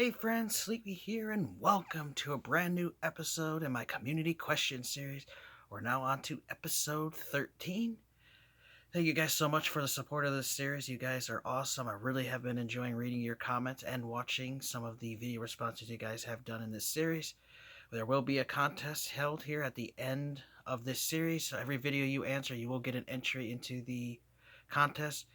Hey friends, Sleepy here, and welcome to a brand new episode in my community question series. We're now on to episode 13. Thank you guys so much for the support of this series. You guys are awesome. I really have been enjoying reading your comments and watching some of the video responses you guys have done in this series. There will be a contest held here at the end of this series. So every video you answer, you will get an entry into the contest.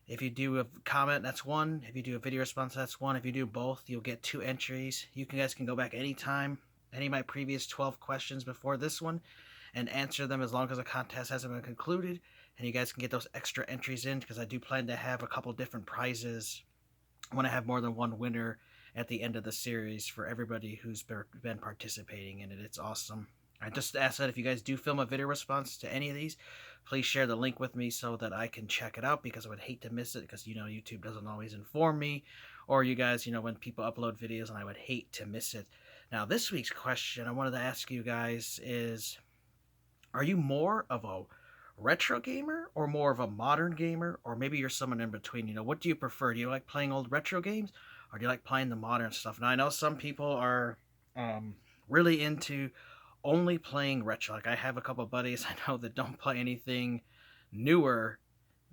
If you do a comment, that's one. If you do a video response, that's one. If you do both, you'll get two entries. You guys can go back anytime, any of my previous 12 questions before this one, and answer them as long as the contest hasn't been concluded. And you guys can get those extra entries in because I do plan to have a couple different prizes when I have more than one winner at the end of the series for everybody who's been participating in it. It's awesome. I just ask that if you guys do film a video response to any of these, please share the link with me so that I can check it out because I would hate to miss it because, YouTube doesn't always inform me, or you guys, when people upload videos, and I would hate to miss it. Now, this week's question I wanted to ask you guys is, are you more of a retro gamer or more of a modern gamer, or maybe you're someone in between? What do you prefer? Do you like playing old retro games, or do you like playing the modern stuff? Now, I know some people are um, really into only playing retro. Like, I have a couple of buddies I know that don't play anything newer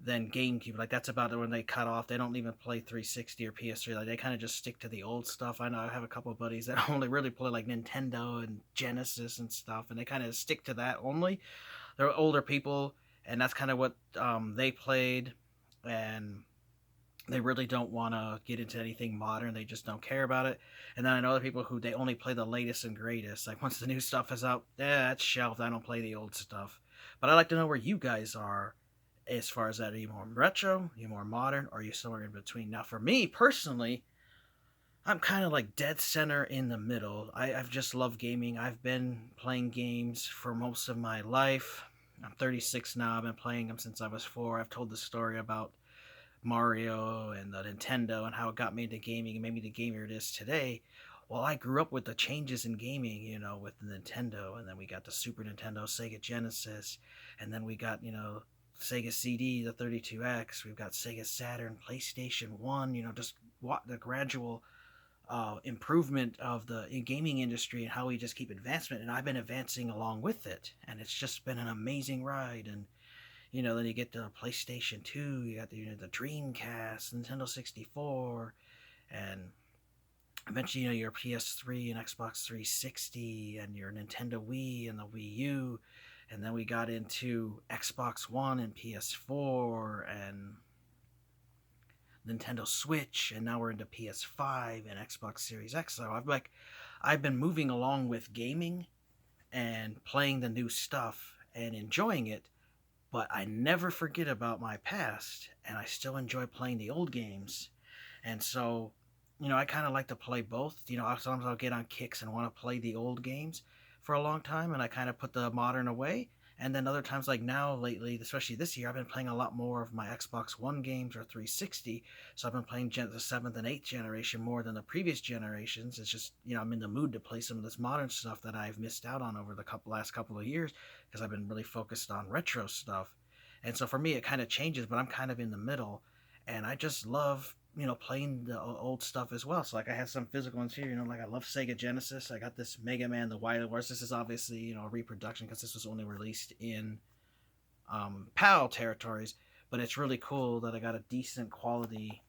than GameCube. Like, that's about when they cut off. They don't even play 360 or PS3. Like, they kind of just stick to the old stuff. I know I have a couple of buddies that only really play like Nintendo and Genesis and stuff, and they kind of stick to that only. They're older people, and that's kind of what they played, and they really don't want to get into anything modern. They just don't care about it. And then I know other people who they only play the latest and greatest. Like, once the new stuff is out, that's shelved. I don't play the old stuff. But I'd like to know where you guys are as far as that. Are you more retro? Are you more modern? Or are you somewhere in between? Now, for me personally, I'm kind of like dead center in the middle. I've just loved gaming. I've been playing games for most of my life. I'm 36 now. I've been playing them since I was 4. I've told the story about Mario and the Nintendo and how it got me into gaming and made me the gamer it is today. Well, I grew up with the changes in gaming, with the Nintendo, and then we got the Super Nintendo, Sega Genesis, and then we got, Sega CD, the 32X, we've got Sega Saturn, PlayStation 1, just what the gradual improvement of the gaming industry and how we just keep advancement. And I've been advancing along with it, and it's just been an amazing ride. And then you get the PlayStation 2, you got the Dreamcast, Nintendo 64, and eventually, your PS3 and Xbox 360, and your Nintendo Wii and the Wii U, and then we got into Xbox One and PS4 and Nintendo Switch, and now we're into PS5 and Xbox Series X. So I've been moving along with gaming and playing the new stuff and enjoying it, but I never forget about my past, and I still enjoy playing the old games. And so, I kind of like to play both. Sometimes I'll get on kicks and want to play the old games for a long time, and I kind of put the modern away. And then other times, like now, lately, especially this year, I've been playing a lot more of my Xbox One games or 360. So I've been playing the 7th and 8th generation more than the previous generations. It's just, I'm in the mood to play some of this modern stuff that I've missed out on over the last couple of years because I've been really focused on retro stuff. And so for me, it kind of changes, but I'm kind of in the middle. And I just love playing the old stuff as well. So like I have some physical ones here, like I love Sega Genesis. I got this Mega Man, the Wily Wars. This is obviously, a reproduction because this was only released in PAL territories, but it's really cool that I got a decent quality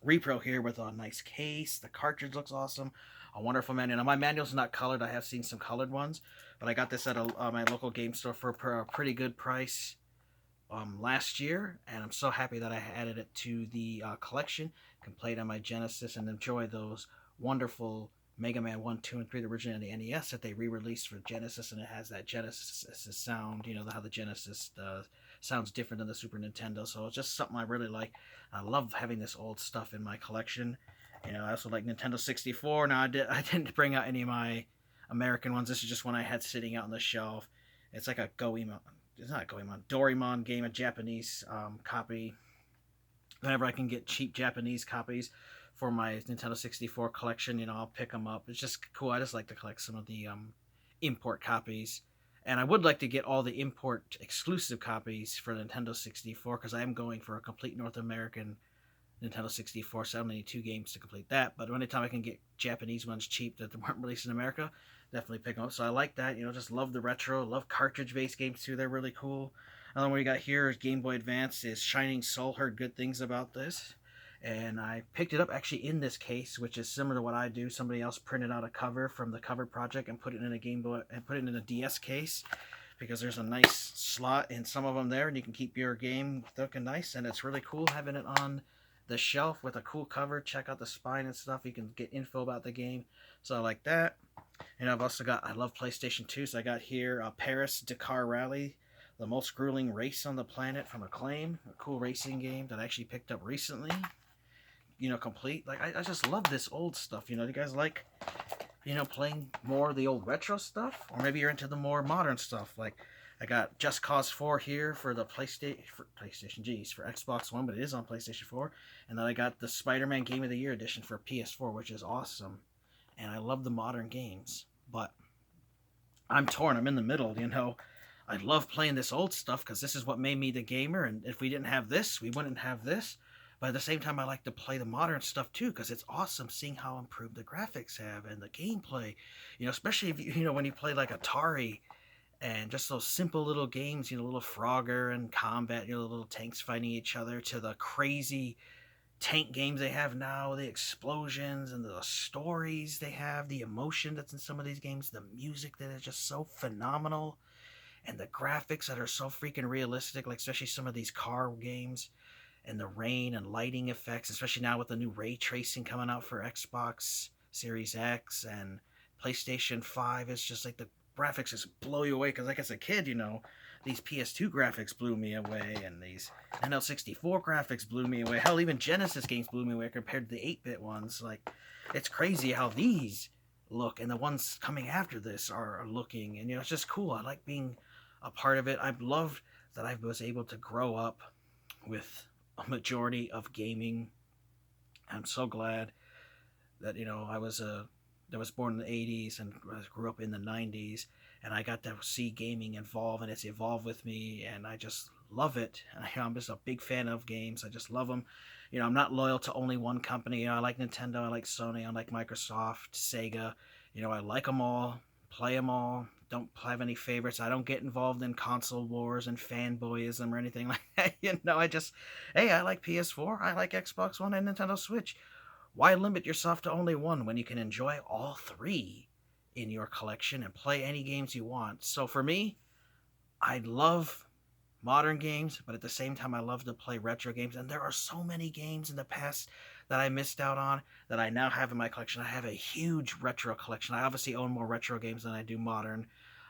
repro here with a nice case. The cartridge looks awesome. A wonderful manual. Now my manual's not colored. I have seen some colored ones, but I got this at my local game store for a pretty good price last year, and I'm so happy that I added it to the collection. Can play it on my Genesis and enjoy those wonderful Mega Man 1, 2, and 3, the original and the NES that they re-released for Genesis, and it has that Genesis sound, how the Genesis sounds different than the Super Nintendo, so it's just something I really like. I love having this old stuff in my collection. I also like Nintendo 64. Now, I didn't bring out any of my American ones. This is just one I had sitting out on the shelf. It's like a Goemon. It's not a Goemon. Doraemon game, a Japanese copy. Whenever I can get cheap Japanese copies for my Nintendo 64 collection, I'll pick them up. It's just cool. I just like to collect some of the import copies. And I would like to get all the import exclusive copies for Nintendo 64 because I am going for a complete North American Nintendo 64, so I'm gonna need 2 games to complete that. But anytime I can get Japanese ones cheap that weren't released in America, definitely pick them up. So I like that. Just love the retro, love cartridge-based games too. They're really cool. Another one we got here is Game Boy Advance is Shining Soul. Heard good things about this. And I picked it up actually in this case, which is similar to what I do. Somebody else printed out a cover from the cover project and put it in a Game Boy and put it in a DS case, because there's a nice slot in some of them there, and you can keep your game looking nice. And it's really cool having it on the shelf with a cool cover. Check out the spine and stuff. You can get info about the game. So I like that. And I've also got, I love PlayStation 2, so I got here Paris Dakar Rally, the most grueling race on the planet from Acclaim. A cool racing game that I actually picked up recently. Complete. Like, I just love this old stuff. Do you guys like, playing more of the old retro stuff? Or maybe you're into the more modern stuff. Like, I got Just Cause 4 here for the PlayStation, for Xbox One, but it is on PlayStation 4. And then I got the Spider-Man Game of the Year edition for PS4, which is awesome. And I love the modern games. But I'm torn. I'm in the middle, I love playing this old stuff because this is what made me the gamer. And if we didn't have this, we wouldn't have this. But at the same time, I like to play the modern stuff too, because it's awesome seeing how improved the graphics have and the gameplay. Especially if when you play like Atari and just those simple little games, little Frogger and Combat, little tanks fighting each other, to the crazy tank games they have now, the explosions and the stories they have, the emotion that's in some of these games, the music that is just so phenomenal, and the graphics that are so freaking realistic, like especially some of these car games. And the rain and lighting effects, especially now with the new ray tracing coming out for Xbox Series X and PlayStation 5. It's just like the graphics just blow you away, because like as a kid, these PS2 graphics blew me away, and these N64 graphics blew me away. Hell, even Genesis games blew me away compared to the 8-bit ones. Like, it's crazy how these look, and the ones coming after this are looking, and it's just cool. I like being a part of it. I've loved that I was able to grow up with a majority of gaming. I'm so glad that I was born in the 80s and grew up in the 90s, and I got to see gaming evolve, and it's evolved with me, and I just love it. I'm just a big fan of games. I just love them. I'm not loyal to only one company. I like Nintendo, I like Sony, I like Microsoft, Sega. I like them all, play them all. Don't have any favorites. I don't get involved in console wars and fanboyism or anything like that. I like PS4, I like Xbox One and Nintendo Switch. Why limit yourself to only one when you can enjoy all 3 in your collection and play any games you want? So for me, I love modern games, but at the same time, I love to play retro games. And there are so many games in the past that I missed out on that I now have in my collection. I have a huge retro collection. I obviously own more retro games than I do modern.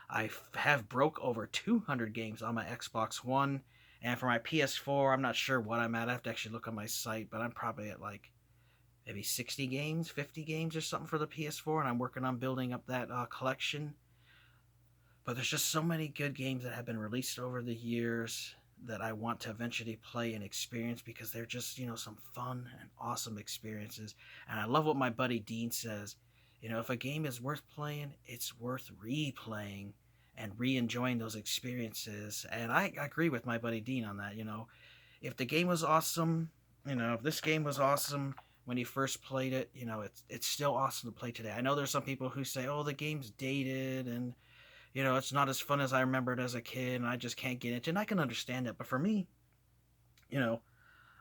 I have broke over 200 games on my Xbox One. And for my PS4, I'm not sure what I'm at. I have to actually look on my site, but I'm probably at like maybe 60 games, 50 games or something for the PS4, and I'm working on building up that collection. But there's just so many good games that have been released over the years that I want to eventually play and experience, because they're just, some fun and awesome experiences. And I love what my buddy Dean says. If a game is worth playing, it's worth replaying and re-enjoying those experiences. And I agree with my buddy Dean on that. If the game was awesome, if this game was awesome when you first played it, it's still awesome to play today. I know there's some people who say, oh, the game's dated and it's not as fun as I remembered as a kid, and I just can't get into it. And I can understand that. But for me,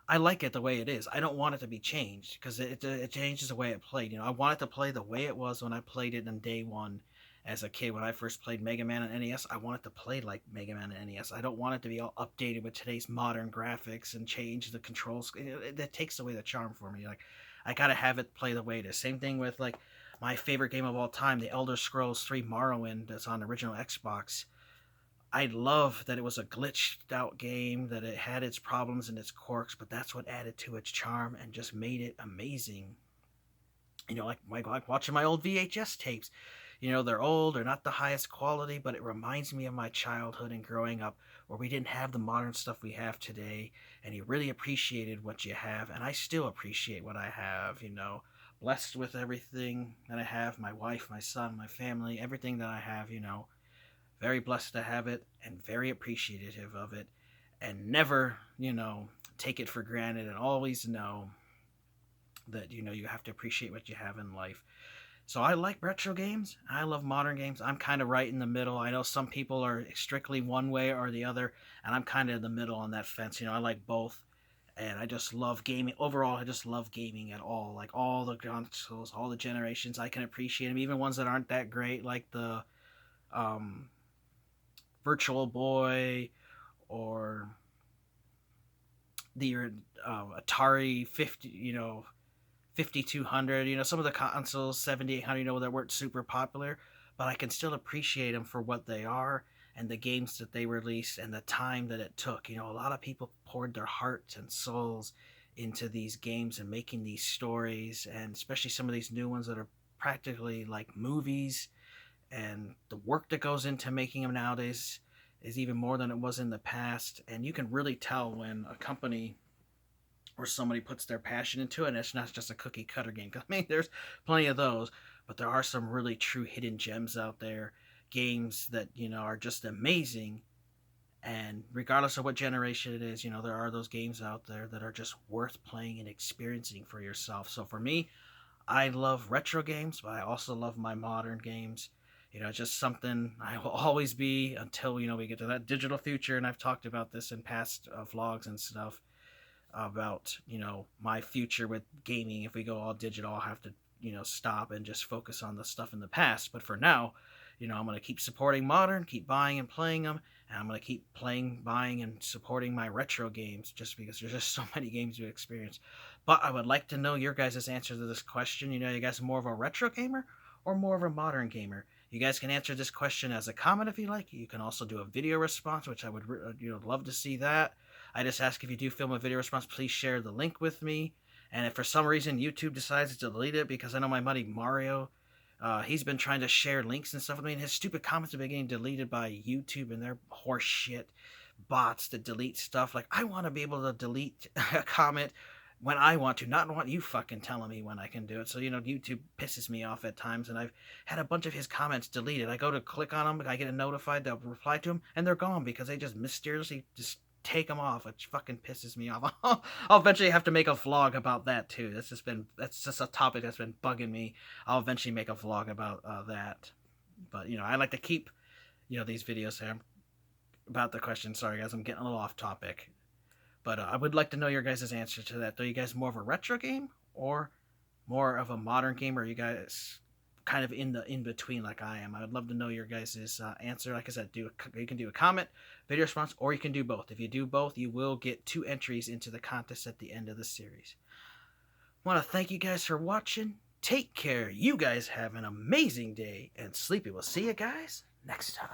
I like it the way it is. I don't want it to be changed, because it changes the way it played. I want it to play the way it was when I played it on day one as a kid. When I first played Mega Man on NES, I want it to play like Mega Man on NES. I don't want it to be all updated with today's modern graphics and change the controls. That takes away the charm for me. Like, I gotta have it play the way it is. Same thing with like my favorite game of all time, The Elder Scrolls 3 Morrowind, that's on the original Xbox. I love that it was a glitched out game, that it had its problems and its quirks, but that's what added to its charm and just made it amazing. Like watching my old VHS tapes. They're old, they're not the highest quality, but it reminds me of my childhood and growing up, where we didn't have the modern stuff we have today, and you really appreciated what you have, and I still appreciate what I have. Blessed with everything that I have, my wife, my son, my family, everything that I have, very blessed to have it and very appreciative of it, and never, take it for granted, and always know that, you know, you have to appreciate what you have in life. So I like retro games. I love modern games. I'm kind of right in the middle. I know some people are strictly one way or the other, and I'm kind of in the middle on that fence. You know, I like both, and I just love gaming. Overall, I just love gaming at all. Like all the consoles, all the generations. I can appreciate them, even ones that aren't that great, like the um, Virtual Boy or the Atari 50. You know, 5200, you know, some of the consoles 7800, you know, that weren't super popular, but I can still appreciate them for what they are and the games that they released and the time that it took. You know, a lot of people poured their hearts and souls into these games and making these stories, and especially some of these new ones that are practically like movies, and the work that goes into making them nowadays is even more than it was in the past. And you can really tell when a company or somebody puts their passion into it, and it's not just a cookie cutter game. I mean, there's plenty of those, but there are some really true hidden gems out there, games that, you know, are just amazing. And regardless of what generation it is, you know, there are those games out there that are just worth playing and experiencing for yourself. So for me, I love retro games, but I also love my modern games. You know, it's just something I will always be until, you know, we get to that digital future. And I've talked about this in past vlogs and stuff about, you know, my future with gaming. If we go all digital, I'll have to, you know, stop and just focus on the stuff in the past. But for now, you know, I'm going to keep supporting modern, keep buying and playing them, and I'm going to keep playing, buying, and supporting my retro games, just because there's just so many games to experience. But I would like to know your guys' answer to this question. You know, you guys more of a retro gamer or more of a modern gamer? You guys can answer this question as a comment if you like. You can also do a video response, which I would, you know, love to see that. I just ask, if you do film a video response, please share the link with me. And if for some reason YouTube decides to delete it, because I know my buddy Mario, he's been trying to share links and stuff with me, and his stupid comments have been getting deleted by YouTube and their horse shit bots that delete stuff. Like, I want to be able to delete a comment when I want to, not want you fucking telling me when I can do it. So, you know, YouTube pisses me off at times, and I've had a bunch of his comments deleted. I go to click on them, I get notified to reply to them, and they're gone because they just mysteriously just take them off, which fucking pisses me off. I'll eventually have to make a vlog about that too. That's just a topic that's been bugging me. I'll eventually make a vlog about that. But, you know, I like to keep, you know, these videos here about the question. Sorry guys, I'm getting a little off topic. But I would like to know your guys' answer to that. Are you guys more of a retro game or more of a modern game? Or are you guys kind of in between like I am? I would love to know your guys' answer. Like I said, you can do a comment, video response, or you can do both. If you do both, you will get 2 entries into the contest at the end of the series. I want to thank you guys for watching. Take care. You guys have an amazing day, and Sleepy will see you guys next time.